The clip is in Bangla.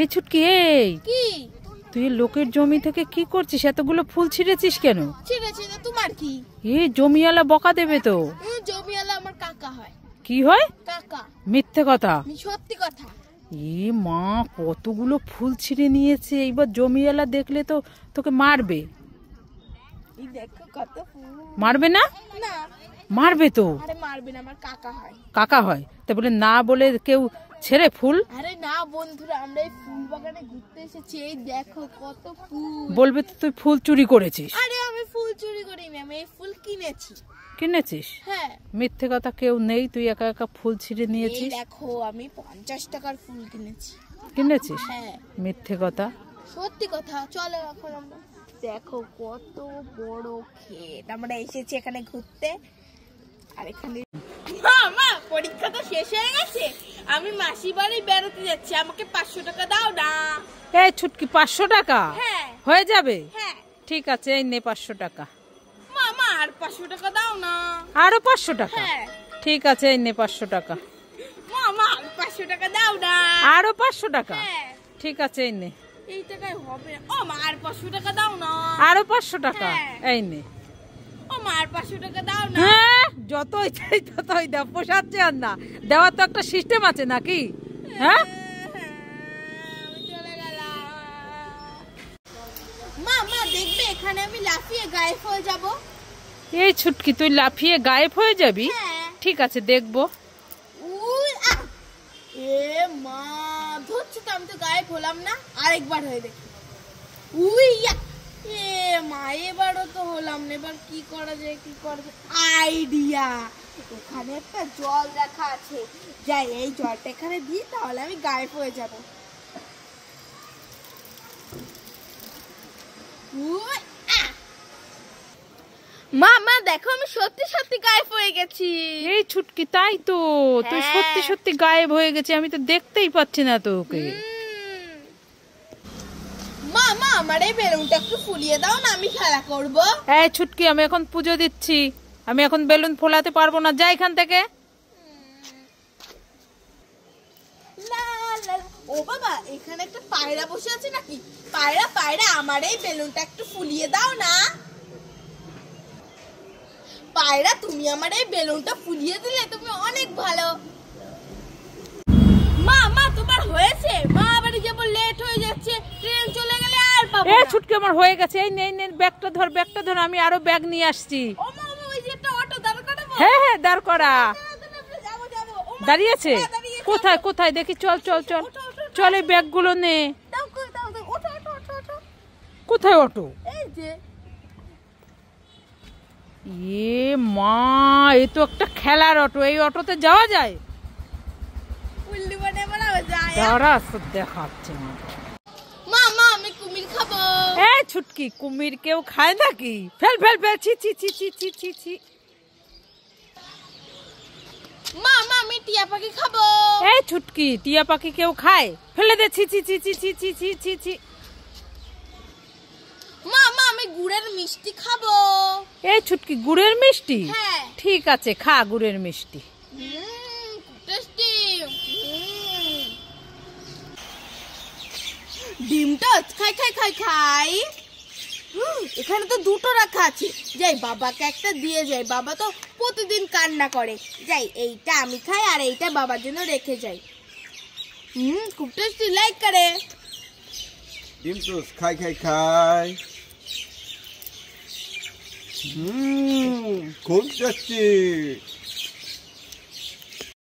এই ছুটকি, এই কি তুই লোকের জমি থেকে কি করছিস? এতগুলো ফুল ছিঁড়েছিস কেন? ছিঁড়েছি না, তোমার কি? এই জমিওয়ালা বকা দেবে তো। জমিওয়ালা আমার কাকা হয়। কি হয়? কাকা। মিথ্যে কথা। সত্যি কথা। এ মা, কতগুলো ফুল ছিঁড়ে নিয়েছে, এইবার জমিওয়ালা দেখলে তো তোকে মারবে। এই দেখো কত ফুল। মারবে না? না মারবে তো। আরে মারবে না, আমার কাকা হয়। কাকা হয় তা বলে না বলে কেউ ছেড়ে ফুল? আরে না বন্ধুরা, আমরা এই ফুল বাগানে ঘুরতে এসেছি, এই দেখো কত ফুল। বলবে তো তুই ফুল চুরি করেছিস। আরে আমি ফুল চুরি করিনি, আমি এই ফুল কিনেছি। কিনেছিস? হ্যাঁ। মিথ্যে কথা কেউ নেই, তুই একা একা ফুল ছিঁড়ে নিয়েছিস। দেখো আমি 50 টাকার ফুল কিনেছি। কিনেছিস? হ্যাঁ। মিথ্যে কথা। সত্যি কথা। চলো এখন আমরা, দেখো কত বড় ক্ষেত, আমরা এসেছি এখানে ঘুরতে। আর এখানে মা পরীক্ষা তো শেষ হয়ে গেছে, আমি মাসি বাড়ি বেরোতে যাচ্ছি, আমাকে 500 টাকা দাও না। এই ছুটকি, 500 টাকা? হ্যাঁ। হয়ে যাবে? হ্যাঁ। ঠিক আছে, এই নে 500 টাকা। মামা আর 500 টাকা দাও না। আরো 500 টাকা? হ্যাঁ। ঠিক আছে, এই নে 500 টাকা। মামা আর 500 টাকা দাও না। আরো 500 টাকা? হ্যাঁ। ঠিক আছে, এই নে। এই টাকায় হবে না। ও মা আর 500 টাকা দাও না। আরো 500 টাকা? হ্যাঁ। এই নে। ও মা আর 500 টাকা দাও না। হ্যাঁ, যতই চাই ততই দাও, পোষাচ্ছে আর না। দেওয়ার তো একটা সিস্টেম আছে নাকি? হ্যাঁ। চলে গেলাম। মা দেখবে এখানে আমি লাফিয়ে গায়েব হয়ে যাব। এই ছুটকি, তুই লাফিয়ে গায়েব হয়ে যাবি? হ্যাঁ। ঠিক আছে, দেখবো। এ মা, ধরছি তো, আমি তো গায়েব হলাম না। আরেকবার হয়ে দেখি। উইয়া, এ মা এবারও তো হলাম না। এবার কি করা যায়, কি করা যায়? আইডিয়া, ওখানে একটা জল রাখা আছে, যাই এই জলটা এখানে দিই, তাহলে আমি গায়েব হয়ে যাব। মা দেখো, আমি সত্যি সত্যি গায়েব হয়ে গেছি। এই ছুটকি, তাই তো, তুই সত্যি সত্যি গায়েব হয়ে গেছিস, আমি তো দেখতেই পাচ্ছি না তোকে। মা আমার এই বেলুনটা একটু ফুলিয়ে দাও না, আমি খেলা করব। এই ছুটকি, আমি এখন পুজো দিচ্ছি, আমি এখন বেলুন ফোলাতে পারবো না, যা এখান থেকে। ও বাবা, এখানে একটা পায়রা বসে আছে নাকি? পায়রা আমার এই বেলুনটা একটু ফুলিয়ে দাও না। পায়রা, তুমি আমার এই বেলুনটা ফুলিয়ে দিলে তুমি অনেক ভালো। মা তোমার হয়েছে? মা বাড়ি যাবো, লেট হয়ে যাচ্ছে, ট্রেন চলে গেলে আর পাবো না। এই ছুটকি, আমার হয়ে গেছে। এই নে, ব্যাগটা ধর, আমি আরো ব্যাগ নিয়ে আসছি। ও মা, ওই যে একটা অটো দাঁড় করাবো। হ্যাঁ, দাঁড় করা। যাবো। দাঁড়িয়েছে? কোথায় দেখি, চল চল, এই ব্যাগগুলো নে। ওঠো। কোথায় অটো? এই যে। এ মা, এ তো একটা খেলার অটো, এই অটোতে যাওয়া যায়? দাঁড়া, দেখাচ্ছে। মা আমি কুমির খাবো। এই ছুটকি, কুমির কেউ খায় নাকি? ফেল, ছি। মা আমি টিয়া পাখি খাবো। এই ছুটকি, টিয়া পাখি কেউ খায়? ফেলে দে, ছি। মা আমি গুড়ের মিষ্টি খাবো। এই ছুটকি, গুড়ের মিষ্টি? হ্যাঁ। ঠিক আছে, খা গুড়ের মিষ্টি। টেস্টি। ডিমটা খাই। এখানে তো দুটো রাখা আছে, যাই বাবাকে একটা দিয়ে যাই, বাবা তো প্রতিদিন কান্না করে। যাই, এইটা আমি খাই আর এইটা বাবার জন্য রেখে যাই। খুব টেস্টি, লাইক করে। ডিম টোস্ট খাই। খুব টেস্টি।